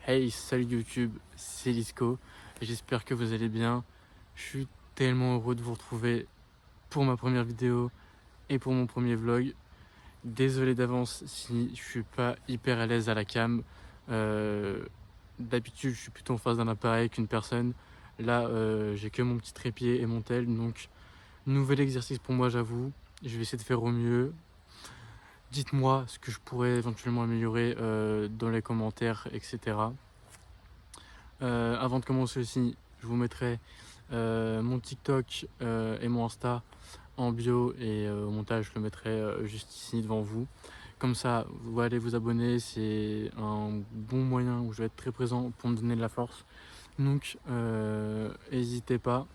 Hey, salut YouTube, c'est Lisco, et j'espère que vous allez bien. Je suis tellement heureux de vous retrouver pour ma première vidéo et pour mon premier vlog. Désolé d'avance si je suis pas hyper à l'aise à la cam. Euh, D'habitude, je suis plutôt en face d'un appareil qu'une personne. Là, j'ai que mon petit trépied et mon tel, donc nouvel exercice pour moi, j'avoue. Je vais essayer de faire au mieux. Dites-moi ce que je pourrais éventuellement améliorer dans les commentaires, etc. Avant de commencer aussi, je vous mettrai mon TikTok et mon Insta en bio et au montage, je le mettrai juste ici devant vous. Comme ça, vous allez vous abonner, c'est un bon moyen où je vais être très présent pour me donner de la force. Donc, n'hésitez pas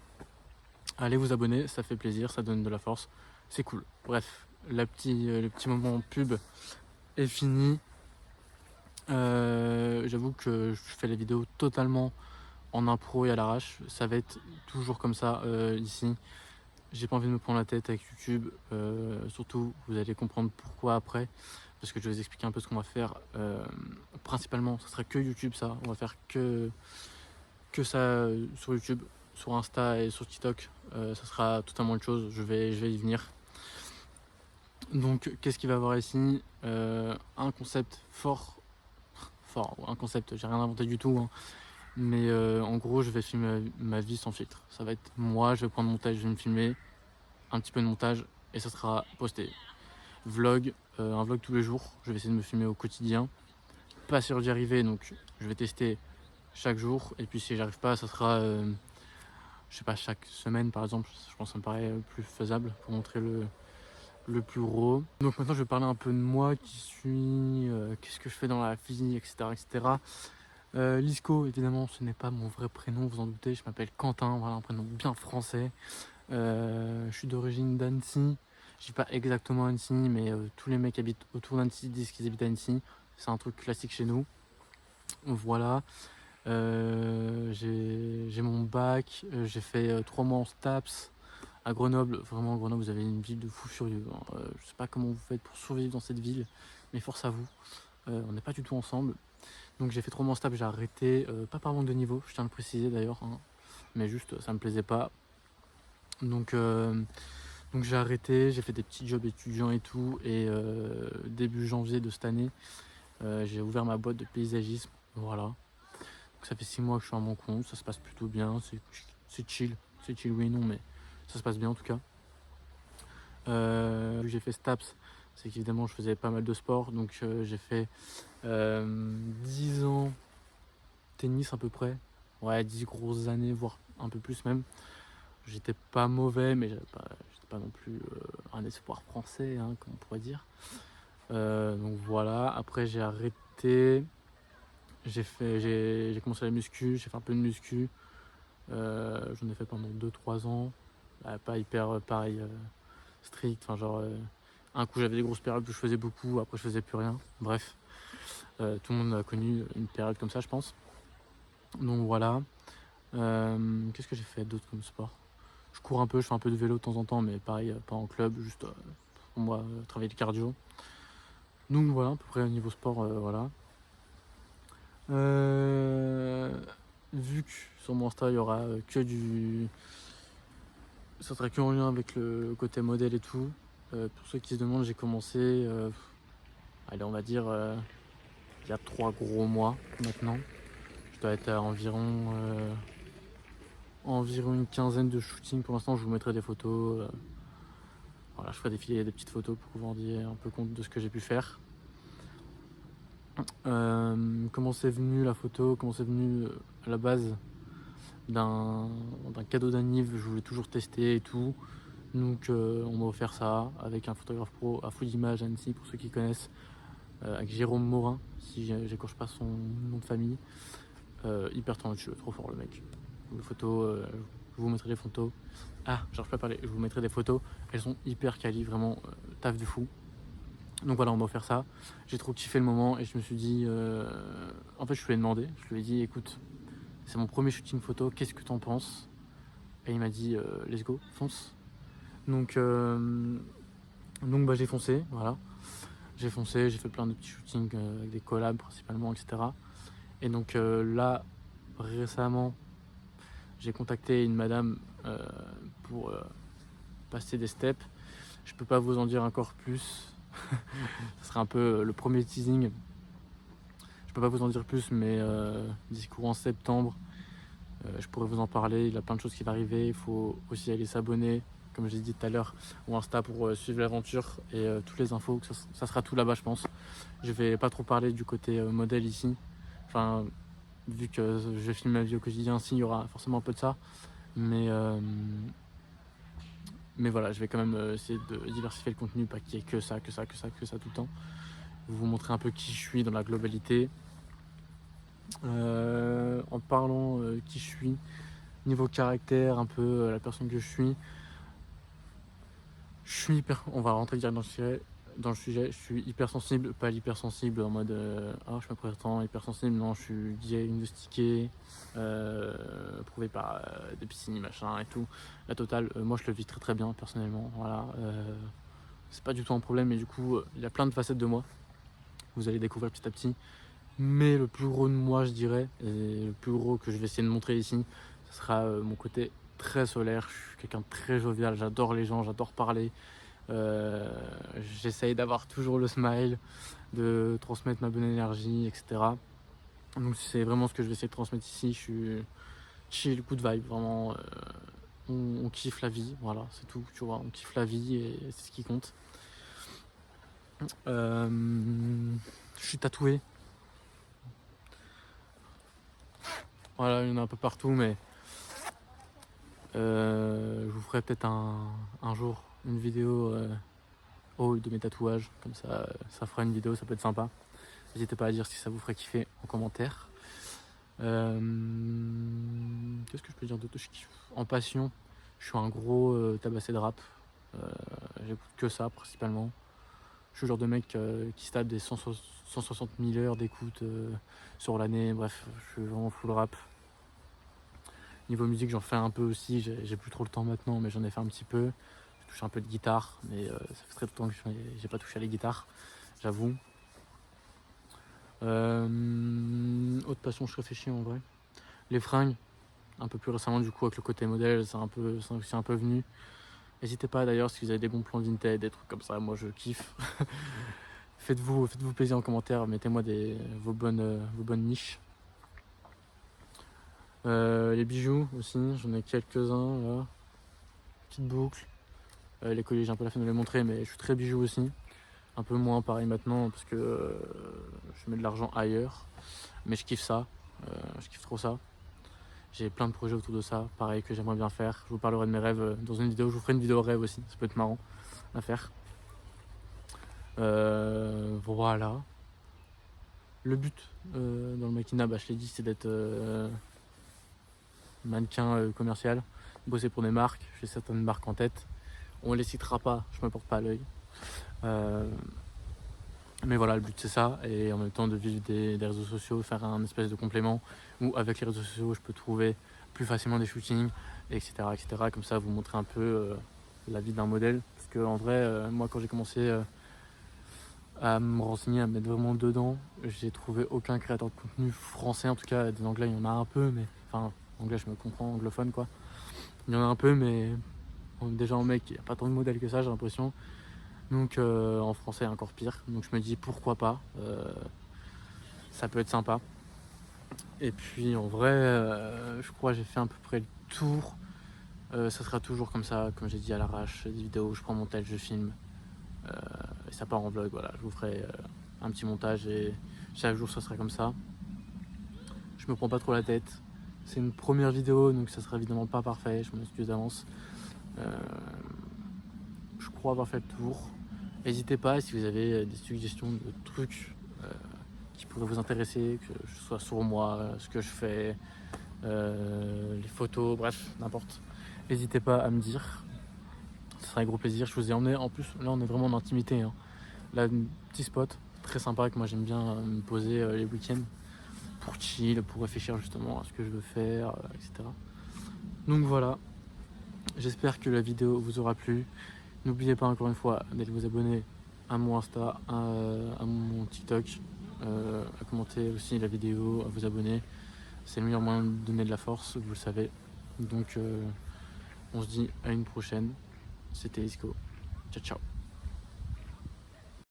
à aller vous abonner, ça fait plaisir, ça donne de la force, c'est cool. Bref, le petit moment pub est fini. J'avoue que je fais les vidéos totalement en impro et à l'arrache. Ça va être toujours comme ça ici. J'ai pas envie de me prendre la tête avec YouTube. Surtout, vous allez comprendre pourquoi après. Parce que je vais vous expliquer un peu ce qu'on va faire. Principalement, ça sera que YouTube ça. On va faire que ça sur YouTube, sur Insta et sur TikTok. Ça sera totalement autre chose. Je vais y venir. Donc, qu'est-ce qu'il va y avoir ici? Un concept fort. Un concept, j'ai rien inventé du tout. Hein. Mais en gros, je vais filmer ma vie sans filtre. Ça va être moi, je vais prendre mon montage, je vais me filmer, un petit peu de montage, et ça sera posté. Vlog, un vlog tous les jours. Je vais essayer de me filmer au quotidien. Pas sûr d'y arriver, donc je vais tester chaque jour. Et puis si j'y arrive pas, ça sera, je sais pas, chaque semaine par exemple. Je pense que ça me paraît plus faisable pour montrer le plus gros. Donc maintenant, je vais parler un peu de moi, qui suis, qu'est-ce que je fais dans la vie, etc. etc. Lisco, évidemment, ce n'est pas mon vrai prénom, vous en doutez. Je m'appelle Quentin, voilà, un prénom bien français. Je suis d'origine d'Annecy. Je dis pas exactement Annecy, mais tous les mecs qui habitent autour d'Annecy disent qu'ils habitent à Annecy. C'est un truc classique chez nous. Voilà. J'ai mon bac. J'ai fait 3 mois en STAPS à Grenoble. Vraiment, à Grenoble, vous avez une ville de fou furieux. Hein. Je sais pas comment vous faites pour survivre dans cette ville, mais force à vous. On n'est pas du tout ensemble. Donc j'ai fait 3 mois en STAPS, j'ai arrêté. Pas par manque de niveau, je tiens à le préciser d'ailleurs. Hein, mais juste, ça me plaisait pas. Donc j'ai arrêté, j'ai fait des petits jobs étudiants et tout. Et début janvier de cette année, j'ai ouvert ma boîte de paysagisme. Voilà. Donc ça fait 6 mois que je suis à mon compte, ça se passe plutôt bien. C'est chill. C'est chill, oui, non, mais ça se passe bien en tout cas. J'ai fait STAPS, c'est qu'évidemment je faisais pas mal de sport. Donc j'ai fait 10 ans tennis à peu près. Ouais, 10 grosses années, voire un peu plus même. J'étais pas mauvais, mais j'étais pas non plus un espoir français, hein, comme on pourrait dire. Donc voilà, après j'ai arrêté. J'ai commencé la muscu, j'ai fait un peu de muscu. J'en ai fait pendant 2-3 ans. Pas hyper pareil strict. Enfin, genre, un coup j'avais des grosses périodes où je faisais beaucoup, après je faisais plus rien. Bref, tout le monde a connu une période comme ça, je pense. Donc voilà. Qu'est-ce que j'ai fait d'autre comme sport? Je cours un peu, je fais un peu de vélo de temps en temps, mais pareil, pas en club, juste pour moi, travailler le cardio. Donc voilà, à peu près au niveau sport, voilà. Vu que sur mon Insta, il y aura que du... Ça sera que en lien avec le côté modèle et tout. Pour ceux qui se demandent, j'ai commencé, allez, on va dire, il y a 3 gros mois maintenant. Je dois être à environ une quinzaine de shootings. Pour l'instant, je vous mettrai des photos. Voilà, je ferai défiler des petites photos pour que vous vous rendiez un peu compte de ce que j'ai pu faire. Comment c'est venu la photo? Comment c'est venu à la base d'un cadeau d'anniv? Je voulais toujours tester et tout. Donc on m'a offert ça avec un photographe pro à Full Image Annecy, pour ceux qui connaissent, avec Jérôme Morin, si j'écorche pas son nom de famille. Hyper talentueux, trop fort le mec. Les photos, je vous mettrai des photos. Ah, j'arrive pas à parler, je vous mettrai des photos. Elles sont hyper quali, vraiment taf de fou. Donc voilà, on m'a offert ça. J'ai trop kiffé le moment et je me suis dit... En fait, je lui ai demandé, je lui ai dit, écoute, c'est mon premier shooting photo, qu'est-ce que t'en penses? Et il m'a dit, let's go, fonce. Donc bah, j'ai foncé, voilà. J'ai foncé, j'ai fait plein de petits shootings avec des collabs principalement, etc. Et donc là, récemment, j'ai contacté une madame pour passer des steps. Je peux pas vous en dire encore plus. Ce sera un peu le premier teasing. Je peux pas vous en dire plus, mais d'ici courant septembre, je pourrais vous en parler. Il y a plein de choses qui vont arriver. Il faut aussi aller s'abonner, comme j'ai dit tout à l'heure, au Insta pour suivre l'aventure et toutes les infos. Ça sera tout là-bas, je pense. Je vais pas trop parler du côté modèle ici. Enfin, vu que je filme ma vie au quotidien, il y aura forcément un peu de ça. Mais voilà, je vais quand même essayer de diversifier le contenu, pas qu'il y ait que ça tout le temps. Vous montrer un peu qui je suis dans la globalité. En parlant qui je suis, niveau caractère, un peu la personne que je suis hyper. On va rentrer direct dans le sujet. Je suis hypersensible, pas l'hypersensible en mode je me prétends hypersensible. Non, je suis diagnostiqué, prouvé par des psy, machin et tout. La totale, moi je le vis très très bien personnellement. Voilà, c'est pas du tout un problème, mais du coup, il y a plein de facettes de moi. Vous allez découvrir petit à petit. Mais le plus gros de moi, je dirais, et le plus gros que je vais essayer de montrer ici, ce sera mon côté très solaire. Je suis quelqu'un de très jovial, j'adore les gens, j'adore parler. J'essaye d'avoir toujours le smile, de transmettre ma bonne énergie, etc. Donc c'est vraiment ce que je vais essayer de transmettre ici. Je suis chill, good vibe, vraiment. On kiffe la vie, voilà, c'est tout, tu vois. On kiffe la vie et c'est ce qui compte. Je suis tatoué. Voilà, il y en a un peu partout, mais je vous ferai peut-être un jour une vidéo haul de mes tatouages. Comme ça, ça fera une vidéo, ça peut être sympa. N'hésitez pas à dire si ça vous ferait kiffer en commentaire. Qu'est-ce que je peux dire d'autre? En passion, je suis un gros tabassé de rap. J'écoute que ça principalement. Je suis le genre de mec qui se tape des 160 000 heures d'écoute sur l'année. Bref, je suis vraiment full rap. Niveau musique, j'en fais un peu aussi. J'ai plus trop le temps maintenant, mais j'en ai fait un petit peu. Je touche un peu de guitare, mais ça fait très longtemps que j'ai pas touché à les guitares, j'avoue. Autre passion, je réfléchis en vrai. Les fringues, un peu plus récemment du coup avec le côté modèle, c'est aussi un peu venu. N'hésitez pas d'ailleurs si vous avez des bons plans Vinted, des trucs comme ça, moi je kiffe. Faites-vous plaisir en commentaire, mettez-moi vos bonnes niches. Les bijoux aussi, j'en ai quelques-uns là. Petite boucle. Les colliers, j'ai un peu la flemme de les montrer, mais je suis très bijoux aussi. Un peu moins pareil maintenant parce que je mets de l'argent ailleurs. Mais je kiffe ça, je kiffe trop ça. J'ai plein de projets autour de ça, pareil que j'aimerais bien faire. Je vous parlerai de mes rêves dans une vidéo, je vous ferai une vidéo rêve aussi, ça peut être marrant à faire. Voilà. Le but dans le maquina, je l'ai dit, c'est d'être mannequin commercial, bosser pour des marques. J'ai certaines marques en tête. On les citera pas, je me porte pas à l'œil. Mais voilà, le but c'est ça, et en même temps de vivre des réseaux sociaux, faire un espèce de complément où avec les réseaux sociaux je peux trouver plus facilement des shootings, etc. etc. Comme ça vous montrer un peu la vie d'un modèle. Parce que en vrai, moi quand j'ai commencé à me renseigner, à me mettre vraiment dedans, j'ai trouvé aucun créateur de contenu français, en tout cas des anglais il y en a un peu, mais enfin anglais je me comprends, anglophone quoi. Il y en a un peu, mais déjà en mec il n'y a pas tant de modèles que ça j'ai l'impression. Donc en français encore pire, donc je me dis pourquoi pas, ça peut être sympa. Et puis en vrai je crois que j'ai fait à peu près le tour. Ça sera toujours comme ça, comme j'ai dit, à l'arrache, des vidéos, je prends mon tel, je filme et ça part en vlog. Voilà, je vous ferai un petit montage et chaque jour ça sera comme ça. Je me prends pas trop la tête, c'est une première vidéo donc ça sera évidemment pas parfait, je m'en excuse d'avance. Je crois avoir fait le tour. N'hésitez pas si vous avez des suggestions de trucs qui pourraient vous intéresser, que ce soit sur moi, ce que je fais, les photos, bref, n'importe. N'hésitez pas à me dire. Ce sera un gros plaisir. Je vous ai emmené. En plus, là, on est vraiment en intimité. Hein. Là, un petit spot très sympa que moi j'aime bien me poser les week-ends pour chill, pour réfléchir justement à ce que je veux faire, etc. Donc voilà. J'espère que la vidéo vous aura plu. N'oubliez pas encore une fois d'aller vous abonner à mon Insta, à mon TikTok. à commenter aussi la vidéo, à vous abonner. C'est le meilleur moyen de donner de la force, vous le savez. Donc on se dit à une prochaine. C'était Isco. Ciao ciao.